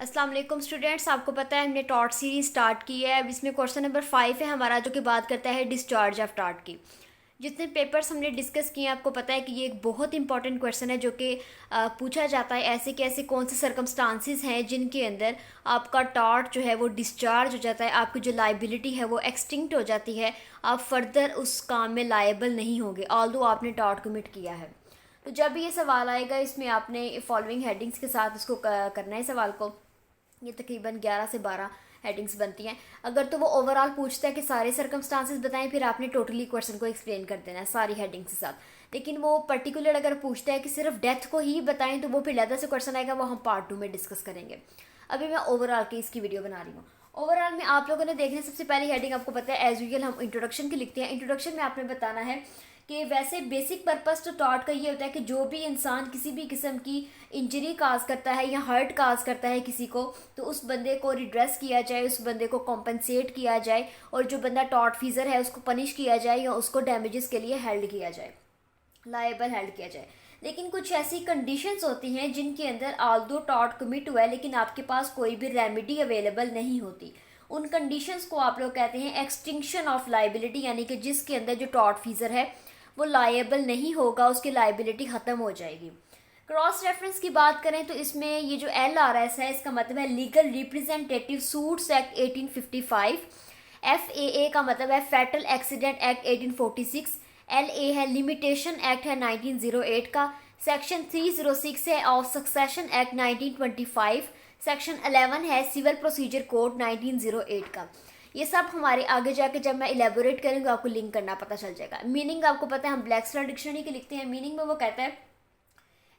अस्सलाम वालेकुम स्टूडेंट्स, आपको पता है हमने टॉट सीरीज स्टार्ट की है। अब इसमें क्वेश्चन नंबर 5 है हमारा, जो कि बात करता है डिस्चार्ज ऑफ टॉट की। जितने पेपर्स हमने डिस्कस किए हैं, आपको पता है कि ये एक बहुत इंपॉर्टेंट क्वेश्चन है, जो कि पूछा जाता है ऐसे कि ऐसे कौन से सर्कमस्टांसिस हैं जिनके अंदर आपका टॉट जो है वो डिस्चार्ज हो जाता है, आपकी जो लाइबिलिटी है वो एक्सटिंक्ट हो जाती है, आप फर्दर उस काम में लायबल नहीं होंगे ऑल्दो आपने टॉट कमिट किया है। तो जब भी ये सवाल आएगा, इसमें आपने फॉलोइंग हेडिंग्स के साथ इसको करना है सवाल को। ये तकरीबन 11 से 12 हेडिंग्स बनती हैं। अगर तो वो ओवरऑल पूछता है कि सारे सर्कमस्टांसेस बताएं, फिर आपने टोटली क्वेश्चन को एक्सप्लेन कर देना है सारी हेडिंग्स के साथ। लेकिन वो पर्टिकुलर अगर पूछता है कि सिर्फ डेथ को ही बताएं, तो वो फिर ज़्यादा से क्वेश्चन आएगा, वो हम पार्ट 2 में डिस्कस करेंगे। अभी मैं ओवरऑल की इसकी वीडियो बना रही हूँ। ओवरऑल में आप लोगों ने देखना है, सबसे पहली हेडिंग आपको पता है एज यूजुअल हम इंट्रोडक्शन की लिखते हैं। इंट्रोडक्शन में आपने बताना है कि वैसे बेसिक पर्पस तो टॉट का ये होता है कि जो भी इंसान किसी भी किस्म की इंजरी काज करता है या हर्ट काज करता है किसी को, तो उस बंदे को रिड्रेस किया जाए, उस बंदे को कॉम्पनसेट किया जाए, और जो बंदा टॉट फीजर है उसको पनिश किया जाए या उसको डैमेजेस के लिए हेल्ड किया जाए, लायबल हेल्ड किया जाए। लेकिन कुछ ऐसी कंडीशंस होती हैं जिनके अंदर आल्दो टॉट कमिट हुआ है लेकिन आपके पास कोई भी रेमेडी अवेलेबल नहीं होती। उन कंडीशंस को आप लोग कहते हैं एक्सटिंक्शन ऑफ लाइबिलिटी, यानी कि जिसके अंदर जो टॉट फीजर है वो लायबल नहीं होगा, उसकी लाइबिलिटी ख़त्म हो जाएगी। क्रॉस रेफरेंस की बात करें तो इसमें ये जो LRS है, इसका मतलब है legal representative suits act 1855। FAA का मतलब है फेटल एक्सीडेंट एक्ट 1846। LA है लिमिटेशन एक्ट है 1908 का। सेक्शन 306 है ऑफ सक्सेशन एक्ट 1925। सेक्शन 11 है सिविल प्रोसीजर कोड 1908 का। ये सब हमारे आगे जाके जब मैं इलेबोरेट करूँगी आपको लिंक करना पता चल जाएगा। मीनिंग आपको पता है, हम ब्लैकस्टर डिक्शनरी के लिखते हैं। मीनिंग में वो कहता है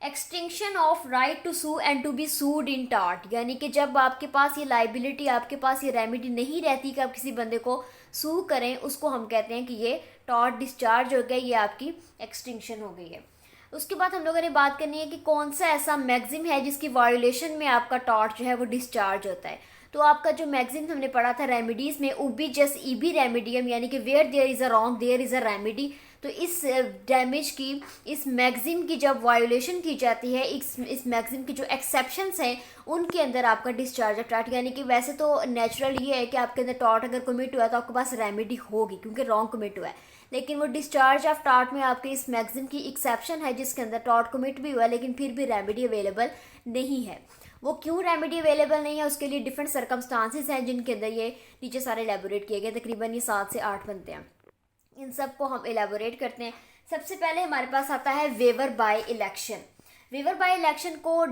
extinction of right to sue and to be sued in टॉट, यानी कि जब आपके पास ये लाइबिलिटी, आपके पास ये रेमेडी नहीं रहती कि आप किसी बंदे को सू करें, उसको हम कहते हैं कि ये टॉट डिस्चार्ज हो गया, ये आपकी एक्सटिंक्शन हो गई है। उसके बाद हम लोगों ने बात करनी है कि कौन सा ऐसा मैगजिम है जिसकी वायोलेशन में आपका टॉट जो है वो डिस्चार्ज होता है। तो आपका जो मैगजिम हमने पढ़ा था रेमेडीज में, उबी जस्ट ईबी रेमेडियम, यानी कि where there is a wrong there is a remedy. तो इस डैमेज की, इस मैगजिम की जब वायोलेशन की जाती है, इस मैगजिम की जो एक्सेप्शंस हैं उनके अंदर आपका डिस्चार्ज ऑफ टॉट, यानी कि वैसे तो नेचुरल ये है कि आपके अंदर टॉट अगर कमिट हुआ है तो आपके पास रेमेडी होगी क्योंकि रॉन्ग कमिट हुआ है। लेकिन वो डिस्चार्ज ऑफ टॉट में आपके इस मैगजिम की एक्सेप्शन है जिसके अंदर टॉट कमिट भी हुआ है लेकिन फिर भी रेमेडी अवेलेबल नहीं है। वो क्यों रेमेडी अवेलेबल नहीं है, उसके लिए डिफरेंट सर्कमस्टांसिस हैं जिनके अंदर ये नीचे सारे एलेबोरेट किए गए। तकरीबन ये 7 से 8 बनते हैं। इन सब को हम एलेबोरेट करते हैं। सबसे पहले हमारे पास आता है waiver by election. Waiver by election को